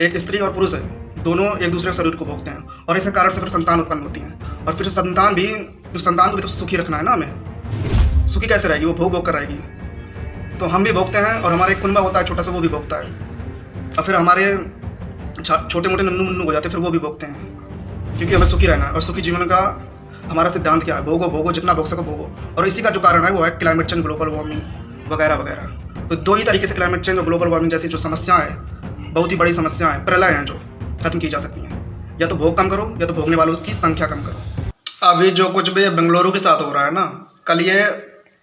एक स्त्री और पुरुष है, दोनों एक दूसरे के शरीर को भोगते हैं और इसी कारण से फिर संतान उत्पन्न होती है। और फिर संतान को भी तो सुखी रखना है ना हमें। सुखी कैसे रहेगी? वो भोग भोग कर रहेगी। तो हम भी भोगते हैं और हमारा एक कुनबा होता है छोटा सा, वो भी भोगता है। और फिर हमारे छोटे मोटे नन्नू मुन्नू हो जाते हैं, फिर वो भी भोगते हैं, क्योंकि हमें सुखी रहना है। और सुखी जीवन का हमारा सिद्धांत क्या है? भोगो भोगो, जितना भोग सको भोगो। और इसी का जो कारण है वो है क्लाइमेट चेंज, ग्लोबल वार्मिंग वगैरह वगैरह। तो दो ही तरीके से क्लाइमेट चेंज और ग्लोबल वार्मिंग जैसी जो समस्याएं हैं, बहुत ही बड़ी समस्या है, प्रलय हैं, जो खत्म की जा सकती हैं। या तो भोग कम करो या तो भोगने वालों की संख्या कम करो। अभी जो कुछ भी बेंगलुरु के साथ हो रहा है ना, कल ये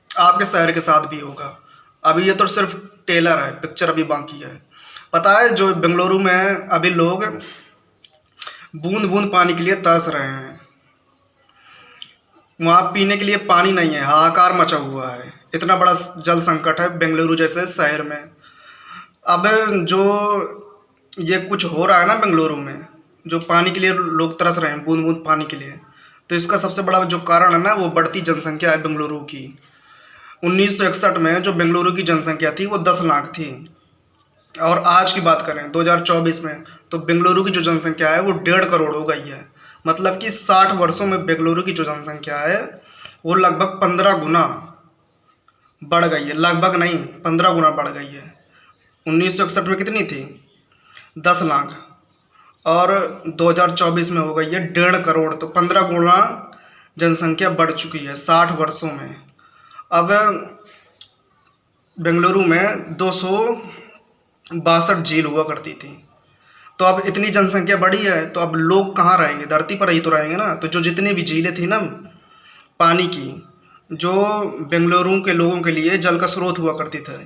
आपके शहर के साथ भी होगा। अभी ये तो सिर्फ टेलर है, पिक्चर अभी बाकी है। पता है जो बेंगलुरु में अभी लोग बूंद बूंद पानी के लिए तरस रहे हैं। वहाँ पीने के लिए पानी नहीं है, हाहाकार मचा हुआ है। इतना बड़ा जल संकट है बेंगलुरु जैसे शहर में। अब जो ये कुछ हो रहा है ना बेंगलुरु में, जो पानी के लिए लोग तरस रहे हैं, बूंद बूंद पानी के लिए, तो इसका सबसे बड़ा जो कारण है ना, वो बढ़ती जनसंख्या है बेंगलुरु की। 1961 में जो बेंगलुरु की जनसंख्या थी वो 10 लाख थी, और आज की बात करें 2024 में, तो बेंगलुरु की जो जनसंख्या है वो 1.5 करोड़ हो गई है। मतलब कि 60 वर्षों में बेंगलुरु की जो जनसंख्या है वो लगभग 15 गुना बढ़ गई है। लगभग नहीं, 15 गुना बढ़ गई है। 1961 में कितनी थी? 10 लाख, और 2024 में हो गई है 1.5 करोड़। तो 15 गुना जनसंख्या बढ़ चुकी है 60 वर्षों में। अब बेंगलुरु में 262 झील हुआ करती थी। तो अब इतनी जनसंख्या बढ़ी है, तो अब लोग कहाँ रहेंगे? धरती पर ही तो रहेंगे ना। तो जो जितनी भी झीलें थी ना पानी की, जो बेंगलुरु के लोगों के लिए जल का स्रोत हुआ करती थे,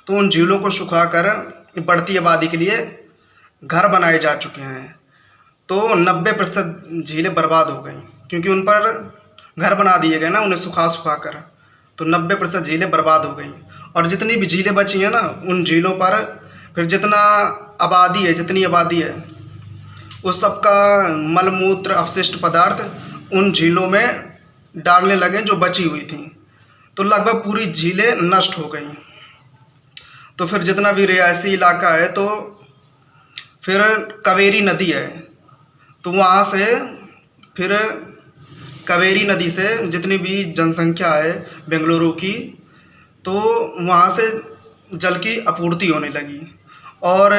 तो उन झीलों को सुखाकर बढ़ती आबादी के लिए घर बनाए जा चुके हैं। तो 90% झीलें बर्बाद हो गई, क्योंकि उन पर घर बना दिए गए ना, उन्हें सुखा कर। तो 90% झीलें बर्बाद हो गई। और जितनी भी झीलें बची हैं ना, उन झीलों पर फिर जितनी आबादी है, उस सब का मलमूत्र अपशिष्ट पदार्थ उन झीलों में डालने लगे जो बची हुई थी। तो लगभग पूरी झीलें नष्ट हो गई। तो फिर जितना भी रिहायशी इलाका है, तो फिर कावेरी नदी है, तो वहाँ से फिर कावेरी नदी से जितनी भी जनसंख्या है बेंगलुरु की, तो वहाँ से जल की आपूर्ति होने लगी। और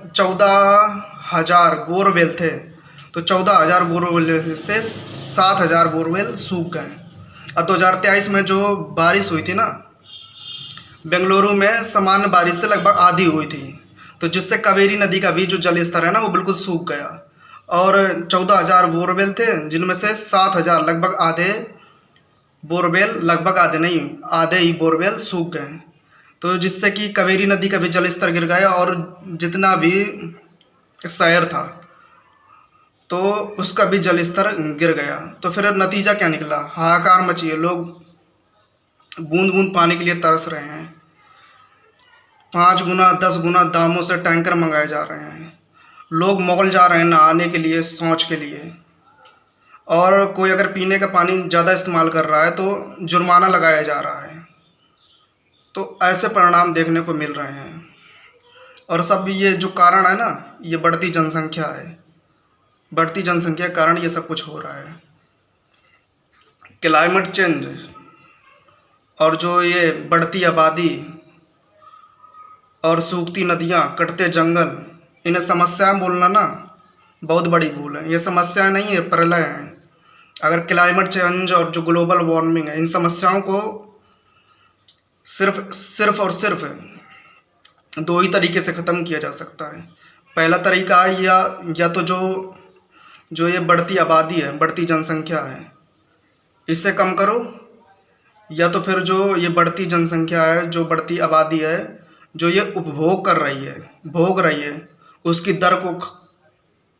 14,000 बोरवेल थे, तो 14,000 बोरवेल से 7,000 बोरवेल सूख गए। और 2023 में जो बारिश हुई थी ना बेंगलुरु में, सामान्य बारिश से लगभग आधी हुई थी, तो जिससे कावेरी नदी का भी जो जल स्तर है ना वो बिल्कुल सूख गया। और 14,000 बोरवेल थे, जिनमें से 7,000 लगभग आधे बोरवेल, लगभग आधे नहीं, आधे ही बोरवेल सूख गए। तो जिससे कि कावेरी नदी का भी जल स्तर गिर गया, और जितना भी शहर था तो उसका भी जल स्तर गिर गया। तो फिर नतीजा क्या निकला? हाहाकार मची है। लोग बूंद बूंद पानी के लिए तरस रहे हैं। 5 गुना 10 गुना दामों से टैंकर मंगाए जा रहे हैं। लोग मॉल जा रहे हैं नहाने के लिए, शौच के लिए। और कोई अगर पीने का पानी ज़्यादा इस्तेमाल कर रहा है तो जुर्माना लगाया जा रहा है। तो ऐसे परिणाम देखने को मिल रहे हैं। और सब ये जो कारण है ना, ये बढ़ती जनसंख्या है। बढ़ती जनसंख्या के कारण ये सब कुछ हो रहा है। क्लाइमेट चेंज और जो ये बढ़ती आबादी और सूखती नदियाँ, कटते जंगल, इन्हें समस्याएं बोलना ना बहुत बड़ी भूल है। ये समस्याएं नहीं है, प्रलय हैं। अगर क्लाइमेट चेंज और जो ग्लोबल वार्मिंग है, इन समस्याओं को सिर्फ और सिर्फ 2 ही तरीके से ख़त्म किया जा सकता है। पहला तरीका है या तो जो ये बढ़ती आबादी है, बढ़ती जनसंख्या है, इसे कम करो। या तो फिर जो ये बढ़ती जनसंख्या है, जो बढ़ती आबादी है, जो ये उपभोग कर रही है, भोग रही है, उसकी दर को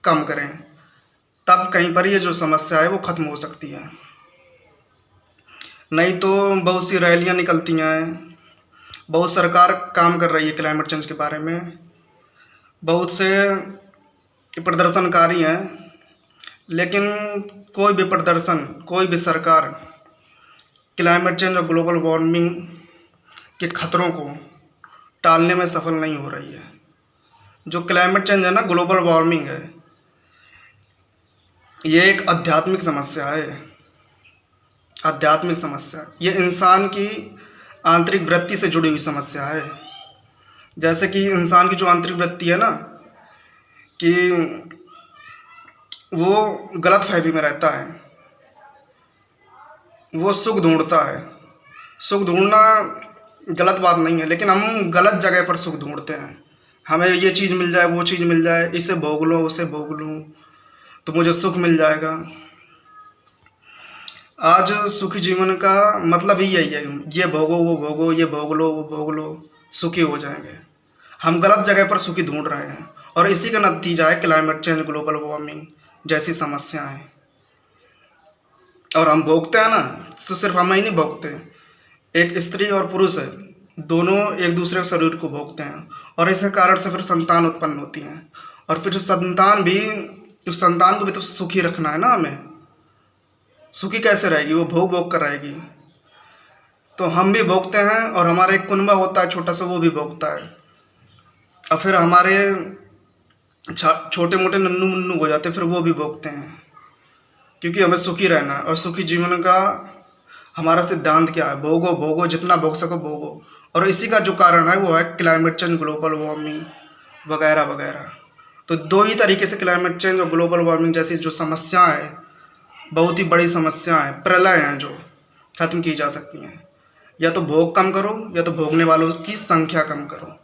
कम करें। तब कहीं पर ये जो समस्या है वो ख़त्म हो सकती है। नहीं तो बहुत सी रैलियाँ निकलती हैं, बहुत सरकार काम कर रही है क्लाइमेट चेंज के बारे में, बहुत से प्रदर्शनकारी हैं, लेकिन कोई भी प्रदर्शन, कोई भी सरकार क्लाइमेट चेंज और ग्लोबल वार्मिंग के खतरों को टालने में सफल नहीं हो रही है। जो क्लाइमेट चेंज है ना, ग्लोबल वार्मिंग है, ये एक आध्यात्मिक समस्या है। आध्यात्मिक समस्या, ये इंसान की आंतरिक वृत्ति से जुड़ी हुई समस्या है। जैसे कि इंसान की जो आंतरिक वृत्ति है ना, कि वो गलत फहमी में रहता है, वो सुख ढूंढता है। सुख ढूंढना गलत बात नहीं है, लेकिन हम गलत जगह पर सुख ढूंढते हैं। हमें ये चीज़ मिल जाए, वो चीज़ मिल जाए, इसे भोग लो, उसे भोग लूँ तो मुझे सुख मिल जाएगा। आज सुखी जीवन का मतलब ही यही है, ये भोगो वो भोगो, ये भोग लो वो भोग लो, सुखी हो जाएंगे। हम गलत जगह पर सुखी ढूंढ रहे हैं, और इसी का नतीजा है क्लाइमेट चेंज, ग्लोबल वार्मिंग जैसी समस्याएं। और हम भोगते हैं ना, तो सिर्फ हम ही नहीं भोगते, एक स्त्री और पुरुष है, दोनों एक दूसरे के शरीर को भोगते हैं, और इस कारण से फिर संतान उत्पन्न होती है। और फिर संतान भी, उस संतान को भी तो सुखी रखना है ना हमें। सुखी कैसे रहेगी, वो भोग भोग कर रहेगी। तो हम भी भोगते हैं, और हमारा एक कुनबा होता है छोटा सा, वो भी भोगता है। और फिर हमारे छोटे मोटे नन्नू मुन्नू हो जाते, फिर वो भी भोगते हैं, क्योंकि हमें सुखी रहना है। और सुखी जीवन का हमारा सिद्धांत क्या है? भोगो भोगो, जितना भोग सको भोगो। और इसी का जो कारण है वो है क्लाइमेट चेंज, ग्लोबल वार्मिंग वगैरह वगैरह। तो दो ही तरीके से क्लाइमेट चेंज और ग्लोबल वार्मिंग जैसी जो समस्याएं हैं, बहुत ही बड़ी समस्या है, प्रलय हैं, जो खत्म की जा सकती हैं। या तो भोग कम करो, या तो भोगने वालों की संख्या कम करो।